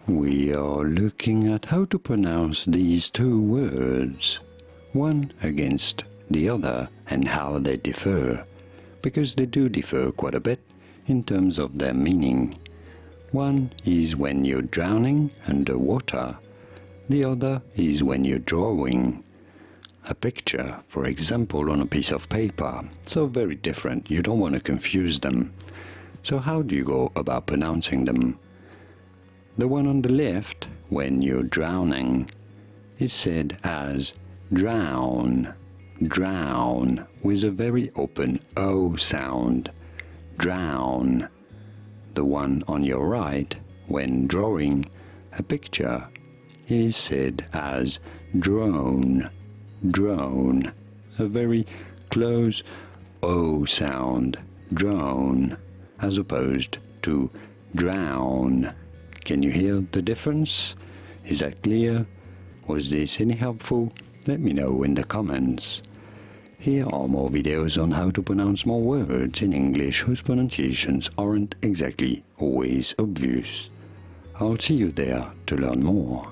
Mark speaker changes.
Speaker 1: We are looking at how to pronounce these two words, one against the other, and how they differ, because they do differ quite a bit in terms of their meaning. One is when you're drowning under water, the other is when you're drawing a picture, for example, on a piece of paper. So very different, you don't want to confuse them. So how do you go about pronouncing them? The one on the left, when you're drowning, is said as drown, drown, with a very open O sound, drown. The one on your right, when drawing a picture, is said as drone, drone, a very close O sound, drone, as opposed to drown. Can you hear the difference? Is that clear? Was this any helpful? Let me know in the comments. Here are more videos on how to pronounce more words in English whose pronunciations aren't exactly always obvious. I'll see you there to learn more.